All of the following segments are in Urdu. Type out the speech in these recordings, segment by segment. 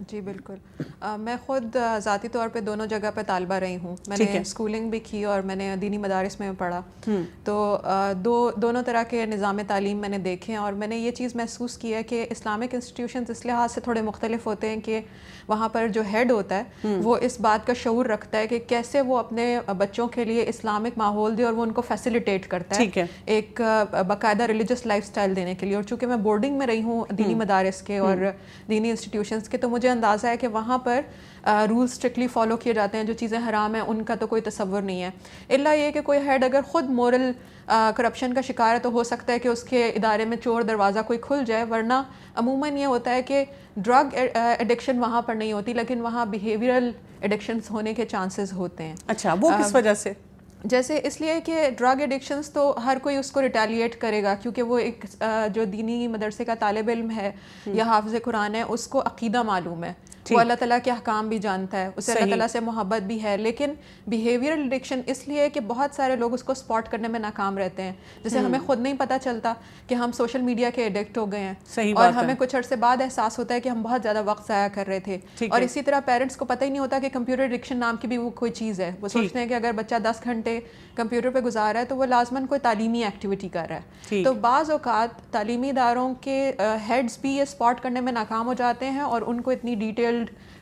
جی بالکل. میں خود ذاتی طور پہ دونوں جگہ پہ طالبہ رہی ہوں. میں نے اسکولنگ بھی کی اور میں نے دینی مدارس میں پڑھا, تو دونوں طرح کے نظام تعلیم میں نے دیکھے ہیں, اور میں نے یہ چیز محسوس کی ہے کہ اسلامک انسٹیٹیوشنز اس لحاظ سے تھوڑے مختلف ہوتے ہیں کہ وہاں پر جو ہیڈ ہوتا ہے وہ اس بات کا شعور رکھتا ہے کہ کیسے وہ اپنے بچوں کے لیے اسلامک ماحول دے, اور وہ ان کو فیسیلیٹیٹ کرتا ہے ایک باقاعدہ ریلیجس لائف سٹائل دینے کے لیے. اور چونکہ میں بورڈنگ میں رہی ہوں دینی مدارس کے اور دینی انسٹیٹیوشنز کے, تو مجھے اندازہ ہے کہ وہاں پر رولز اسٹرکٹلی فالو کیے جاتے ہیں. جو چیزیں حرام ہیں ان کا تو کوئی تصور نہیں ہے, الا یہ کہ کوئی ہیڈ اگر خود مورل کرپشن کا شکار ہے تو ہو سکتا ہے کہ اس کے ادارے میں چور دروازہ کوئی کھل جائے, ورنہ عموماً یہ ہوتا ہے کہ ڈرگ ایڈکشن وہاں پر نہیں ہوتی, لیکن وہاں بیہیویئرل ایڈکشنز ہونے کے چانسز ہوتے ہیں. اچھا, وہ کس وجہ سے؟ جیسے اس لیے کہ ڈرگ ایڈکشنز تو ہر کوئی اس کو ریٹیلیٹ کرے گا, کیونکہ وہ ایک جو دینی مدرسے کا طالب علم ہے یا حافظ قرآن ہے, اس کو عقیدہ معلوم ہے, وہ اللہ تعالیٰ کے احکام بھی جانتا ہے, اسے اللہ تعالیٰ سے محبت بھی ہے. لیکن بیہیویئرل ایڈکشن اس لیے کہ بہت سارے لوگ اس کو اسپاٹ کرنے میں ناکام رہتے ہیں. جیسے ہمیں خود نہیں پتہ چلتا کہ ہم سوشل میڈیا کے ایڈکٹ ہو گئے ہیں, اور ہمیں کچھ عرصے بعد احساس ہوتا ہے کہ ہم بہت زیادہ وقت ضائع کر رہے تھے. اور اسی طرح پیرنٹس کو پتہ ہی نہیں ہوتا کہ کمپیوٹر ایڈکشن نام کی بھی وہ کوئی چیز ہے. وہ سوچتے ہیں کہ اگر بچہ 10 گھنٹے کمپیوٹر پہ گزار رہا ہے تو وہ لازماً کوئی تعلیمی ایکٹیویٹی کر رہا ہے. تو بعض اوقات تعلیمی اداروں کے ہیڈز بھی یہ اسپاٹ کرنے میں ناکام ہو جاتے ہیں, اور ان کو اتنی ڈیٹیلڈ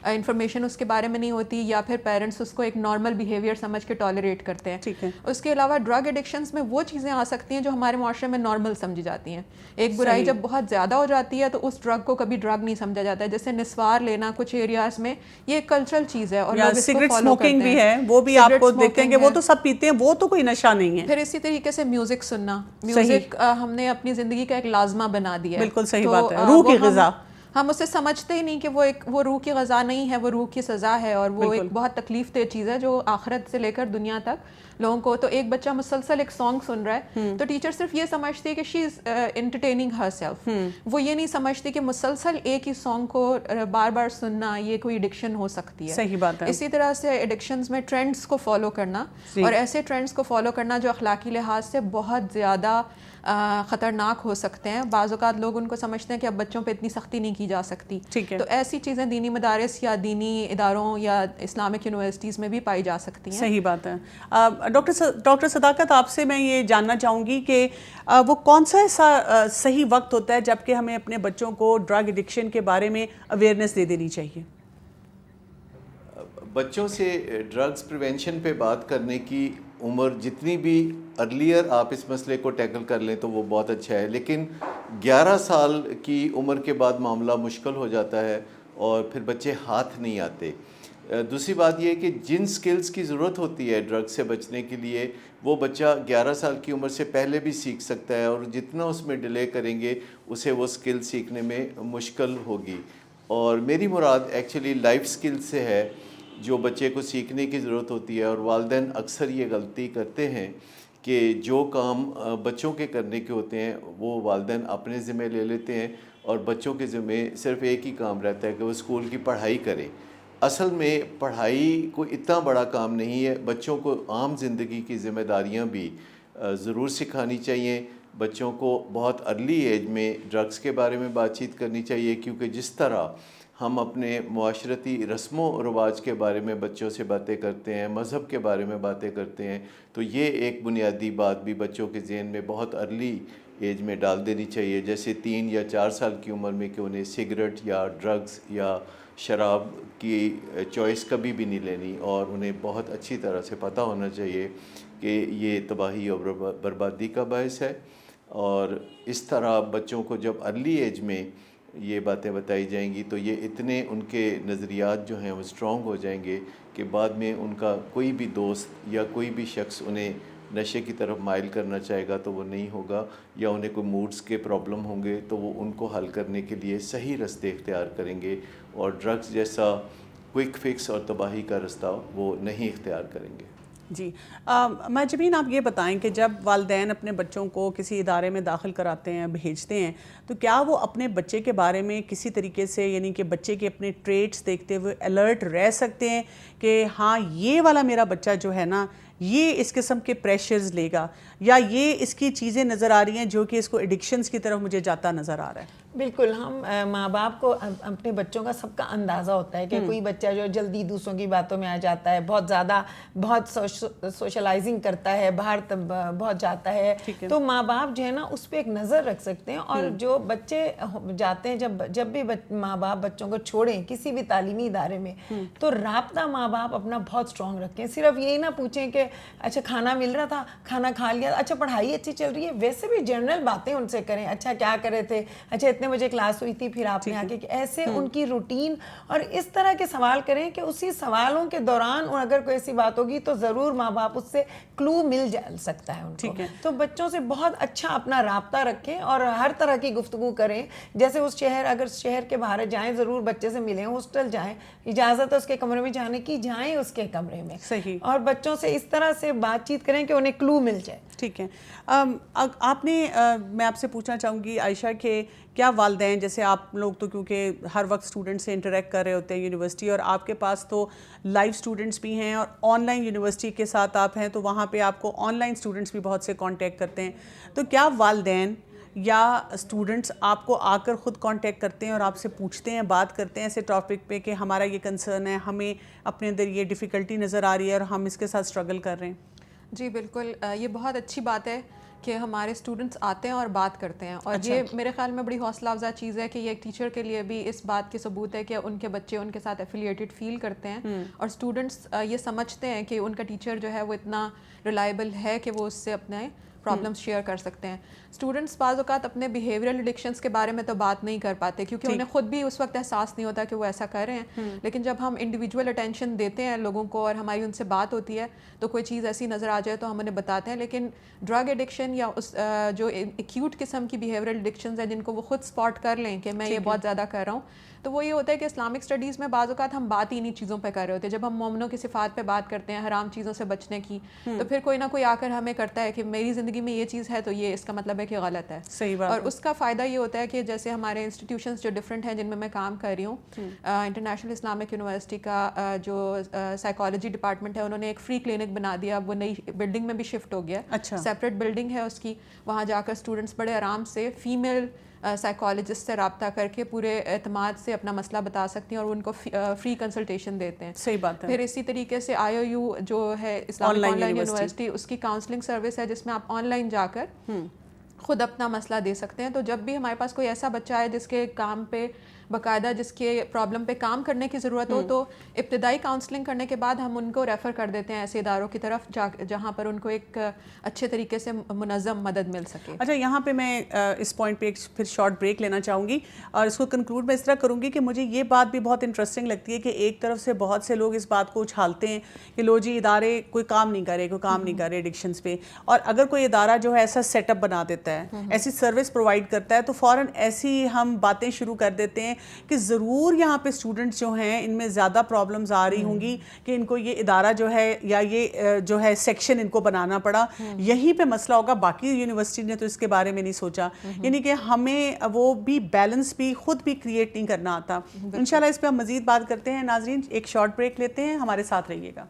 انفارمیشن اس کے بارے میں نہیں ہوتی, یا پھر پیرنٹس اس کو ایک نارمل بیہیویئر سمجھ کے ٹالریٹ کرتے ہیں. اس کے علاوہ ڈرگ ایڈکشنز میں وہ چیزیں آ سکتی ہیں جو ہمارے معاشرے میں نارمل سمجھی جاتی ہیں. ایک برائی جب بہت زیادہ ہو جاتی ہے تو اس ڈرگ کو کبھی ڈرگ نہیں سمجھا جاتا ہے. جیسے نسوار لینا کچھ ایریاز میں یہ ایک کلچرل چیز ہے, اور لوگ اس کو فالو کرتے ہیں. بھی ہے, وہ بھی آپ کو دیکھتے ہیں کہ وہ تو سب پیتے ہیں, وہ تو کوئی نشہ نہیں ہے. پھر اسی طریقے سے میوزک سننا, میوزک ہم نے اپنی زندگی کا ایک لازمہ بنا دیا ہے. بالکل صحیح بات ہے, روح کی غذا. ہم اسے سمجھتے ہی نہیں کہ وہ روح کی غذا نہیں ہے, وہ روح کی سزا ہے, اور وہ ایک بہت تکلیف دہ چیز ہے جو آخرت سے لے کر دنیا تک لوگوں کو. تو ایک بچہ مسلسل ایک سانگ سن رہا ہے تو ٹیچر صرف یہ سمجھتی ہے کہ شی از انٹرٹیننگ ہر سیلف, وہ یہ نہیں سمجھتی کہ مسلسل ایک ہی سانگ کو بار بار سننا یہ کوئی ایڈکشن ہو سکتی ہے. صحیح بات ہے. اسی طرح سے ایڈکشنز میں ٹرینڈز کو فالو کرنا, اور ایسے ٹرینڈز کو فالو کرنا جو اخلاقی لحاظ سے بہت زیادہ خطرناک ہو سکتے ہیں. بعض اوقات لوگ ان کو سمجھتے ہیں کہ اب بچوں پہ اتنی سختی نہیں کی جا سکتی, تو ایسی چیزیں دینی مدارس یا دینی اداروں یا اسلامک یونیورسٹیز میں بھی پائی جا سکتی ہیں. صحیح بات ہے. ڈاکٹر صداقت, آپ سے میں یہ جاننا چاہوں گی کہ وہ کون سا ایسا صحیح وقت ہوتا ہے جب کہ ہمیں اپنے بچوں کو ڈرگ ایڈکشن کے بارے میں اویئرنیس دے دینی چاہیے؟ بچوں سے ڈرگز پریونشن پہ بات کرنے کی عمر جتنی بھی ارلیئر آپ اس مسئلے کو ٹیکل کر لیں تو وہ بہت اچھا ہے, لیکن 11 سال کی عمر کے بعد معاملہ مشکل ہو جاتا ہے اور پھر بچے ہاتھ نہیں آتے. دوسری بات یہ ہے کہ جن سکلز کی ضرورت ہوتی ہے ڈرگ سے بچنے کے لیے وہ بچہ 11 سال کی عمر سے پہلے بھی سیکھ سکتا ہے, اور جتنا اس میں ڈیلے کریں گے اسے وہ سکل سیکھنے میں مشکل ہوگی. اور میری مراد ایکچولی لائف سکل سے ہے جو بچے کو سیکھنے کی ضرورت ہوتی ہے. اور والدین اکثر یہ غلطی کرتے ہیں کہ جو کام بچوں کے کرنے کے ہوتے ہیں وہ والدین اپنے ذمہ لے لیتے ہیں, اور بچوں کے ذمہ صرف ایک ہی کام رہتا ہے کہ وہ اسکول کی پڑھائی کریں. اصل میں پڑھائی کوئی اتنا بڑا کام نہیں ہے, بچوں کو عام زندگی کی ذمہ داریاں بھی ضرور سکھانی چاہیے. بچوں کو بہت ارلی ایج میں ڈرگس کے بارے میں بات چیت کرنی چاہیے, کیونکہ جس طرح ہم اپنے معاشرتی رسم و رواج کے بارے میں بچوں سے باتیں کرتے ہیں, مذہب کے بارے میں باتیں کرتے ہیں, تو یہ ایک بنیادی بات بھی بچوں کے ذہن میں بہت ارلی ایج میں ڈال دینی چاہیے. جیسے 3 یا 4 سال کی عمر میں کہ انہیں سگریٹ یا ڈرگز یا شراب کی چوائس کبھی بھی نہیں لینی, اور انہیں بہت اچھی طرح سے پتہ ہونا چاہیے کہ یہ تباہی اور بربادی کا باعث ہے. اور اس طرح بچوں کو جب ارلی ایج میں یہ باتیں بتائی جائیں گی تو یہ اتنے ان کے نظریات جو ہیں وہ اسٹرانگ ہو جائیں گے کہ بعد میں ان کا کوئی بھی دوست یا کوئی بھی شخص انہیں نشے کی طرف مائل کرنا چاہے گا تو وہ نہیں ہوگا, یا انہیں کوئی موڈز کے پرابلم ہوں گے تو وہ ان کو حل کرنے کے لیے صحیح رستے اختیار کریں گے, اور ڈرگز جیسا کوئک فکس اور تباہی کا رستہ وہ نہیں اختیار کریں گے. جی, مہجبین آپ یہ بتائیں کہ جب والدین اپنے بچوں کو کسی ادارے میں داخل کراتے ہیں, بھیجتے ہیں, تو کیا وہ اپنے بچے کے بارے میں کسی طریقے سے, یعنی کہ بچے کے اپنے ٹریٹس دیکھتے ہوئے الرٹ رہ سکتے ہیں کہ ہاں یہ والا میرا بچہ جو ہے نا یہ اس قسم کے پریشرز لے گا یا یہ اس کی چیزیں نظر آ رہی ہیں جو کہ اس کو ایڈکشنز کی طرف مجھے جاتا نظر آ رہا ہے؟ بالکل. ہم ماں باپ کو اپنے بچوں کا سب کا اندازہ ہوتا ہے کہ کوئی بچہ جو جلدی دوسروں کی باتوں میں آ جاتا ہے, بہت زیادہ بہت سوشلائزنگ کرتا ہے, باہر بہت جاتا ہے, تو ماں باپ جو ہے نا اس پہ ایک نظر رکھ سکتے ہیں. اور جو بچے جاتے ہیں, جب بھی ماں باپ بچوں کو چھوڑیں کسی بھی تعلیمی ادارے میں, تو رابطہ ماں باپ اپنا بہت اسٹرانگ رکھیں. صرف یہی نہ پوچھیں کہ اچھا کھانا مل رہا تھا, کھانا کھا لیا, اچھا پڑھائی اچھی چل رہی ہے, ویسے بھی جنرل باتیں ان سے کریں, اچھا کیا کرے تھے, اچھا اتنے بجے کلاس ہوئی تھی, پھر آپ نے آگے ایسے ان کی روٹین اور اس طرح کے سوال کریں کہ اسی سوالوں کے دوران اگر کوئی ایسی بات ہوگی تو ضرور ماں باپ اس سے کلو مل جا سکتا ہے ان کو. تو بچوں سے بہت اچھا اپنا رابطہ رکھیں اور ہر طرح کی گفتگو کریں. جیسے اس اگر شہر کے باہر جائیں ضرور بچے سے ملیں, ہاسٹل جائیں, اجازت ہے اس کے کمرے میں جانے کی, جائیں اس کے کمرے میں, اور بچوں سے اس طرح سے بات چیت کریں کہ انہیں کلو مل جائے. ٹھیک ہے. آپ نے میں آپ سے پوچھنا چاہوں گی عائشہ کہ کیا والدین, جیسے آپ لوگ تو کیونکہ ہر وقت اسٹوڈنٹ سے انٹریکٹ کر رہے ہوتے ہیں یونیورسٹی, اور آپ کے پاس تو لائیو اسٹوڈنٹس بھی ہیں اور آن لائن یونیورسٹی کے ساتھ آپ ہیں, تو وہاں پہ آپ کو آن لائن اسٹوڈنٹس بھی بہت سے کانٹیکٹ کرتے ہیں, تو کیا والدین یا اسٹوڈنٹس آپ کو آ کر خود کانٹیکٹ کرتے ہیں اور آپ سے پوچھتے ہیں, بات کرتے ہیں ایسے ٹاپک پہ کہ ہمارا یہ کنسرن ہے, ہمیں اپنے اندر یہ ڈیفیکلٹی نظر آ رہی ہے اور ہم اس کے ساتھ اسٹرگل کر رہے ہیں؟ جی بالکل, یہ بہت اچھی بات ہے کہ ہمارے اسٹوڈنٹس آتے ہیں اور بات کرتے ہیں, اور یہ میرے خیال میں بڑی حوصلہ افزا چیز ہے کہ یہ ایک ٹیچر کے لیے بھی اس بات کی ثبوت ہے کہ ان کے بچے ان کے ساتھ ایفیلیٹڈ فیل کرتے ہیں, اور اسٹوڈنٹس یہ سمجھتے ہیں کہ ان کا ٹیچر جو ہے وہ اتنا ریلائبل ہے کہ وہ اس سے اپنے پرابلمس شیئر کر سکتے ہیں. اسٹوڈنٹس بعض اوقات اپنے بیہیویئرل ایڈکشنس کے بارے میں تو بات نہیں کر پاتے کیونکہ انہیں خود بھی اس وقت احساس نہیں ہوتا کہ وہ ایسا کر رہے ہیں, لیکن جب ہم انڈیویجول اٹینشن دیتے ہیں لوگوں کو اور ہماری ان سے بات ہوتی ہے تو کوئی چیز ایسی نظر آ جائے تو ہم انہیں بتاتے ہیں. لیکن ڈرگ ایڈکشن یا اس جو ایکیوٹ قسم کی بیہیویئرل ایڈکشنز ہیں جن کو وہ خود اسپاٹ کر لیں کہ میں یہ بہت زیادہ کر رہا ہوں, تو وہ یہ ہوتا ہے کہ اسلامک اسٹڈیز میں بعض اوقات ہم بات ہی انہیں چیزوں پہ کر رہے ہوتے ہیں. جب ہم مومنوں کی صفات پہ بات کرتے ہیں, حرام چیزوں سے بچنے کی, تو پھر کوئی نہ کوئی آ کر ہمیں کرتا ہے کہ میری زندگی میں یہ چیز ہے تو یہ اس کا مطلب ہے کہ غلط ہے. صحیح بات. اور اس کا فائدہ یہ ہوتا ہے کہ جیسے ہمارے انسٹیٹیوشنز جو ڈفرینٹ ہیں جن میں کام کر رہی ہوں, انٹرنیشنل اسلامک یونیورسٹی کا جو سائیکالوجی ڈپارٹمنٹ ہے انہوں نے ایک فری کلینک بنا دیا, وہ نئی بلڈنگ میں بھی شفٹ ہو گیا, سیپریٹ بلڈنگ ہے اس کی, وہاں جا کر اسٹوڈنٹس بڑے آرام سے فیمیل سائیکالوجسٹ سے رابطہ کر کے پورے اعتماد سے اپنا مسئلہ بتا سکتی ہیں اور ان کو فری کنسلٹیشن دیتے ہیں. صحیح بات ہے. پھر اسی طریقے سے IOU جو ہے اسلامک آن لائن یونیورسٹی, اس کی کاؤنسلنگ سروس ہے جس میں آپ آن لائن جا کر خود اپنا مسئلہ دے سکتے ہیں. تو جب بھی ہمارے پاس کوئی ایسا بچہ ہے جس کے کام پہ باقاعدہ جس کے پرابلم پہ کام کرنے کی ضرورت ہو, تو ابتدائی کاؤنسلنگ کرنے کے بعد ہم ان کو ریفر کر دیتے ہیں ایسے اداروں کی طرف جہاں پر ان کو ایک اچھے طریقے سے منظم مدد مل سکے. اچھا, یہاں پہ میں اس پوائنٹ پہ ایک پھر شارٹ بریک لینا چاہوں گی اور اس کو کنکلوڈ میں اس طرح کروں گی کہ مجھے یہ بات بھی بہت انٹرسٹنگ لگتی ہے کہ ایک طرف سے بہت سے لوگ اس بات کو اچھالتے ہیں کہ لو جی ادارے کوئی کام نہیں کرے ایڈکشنز پہ, اور اگر کوئی ادارہ جو ہے ایسا سیٹ اپ بنا دیتا ہے, ایسی سروس پرووائڈ کرتا ہے, تو فوراً ایسی ہم باتیں شروع کر دیتے ہیں کہ ضرور یہاں پہ اسٹوڈنٹس جو ہیں ان میں زیادہ پرابلمز آ رہی ہوں گی کہ ان کو یہ ادارہ جو ہے یا یہ جو ہے سیکشن ان کو بنانا پڑا, یہیں پہ مسئلہ ہوگا, باقی یونیورسٹی نے تو اس کے بارے میں نہیں سوچا. یعنی کہ ہمیں وہ بھی بیلنس بھی خود بھی کریٹ نہیں کرنا آتا. انشاءاللہ اس پہ ہم مزید بات کرتے ہیں. ناظرین, ایک شارٹ بریک لیتے ہیں, ہمارے ساتھ رہیے گا.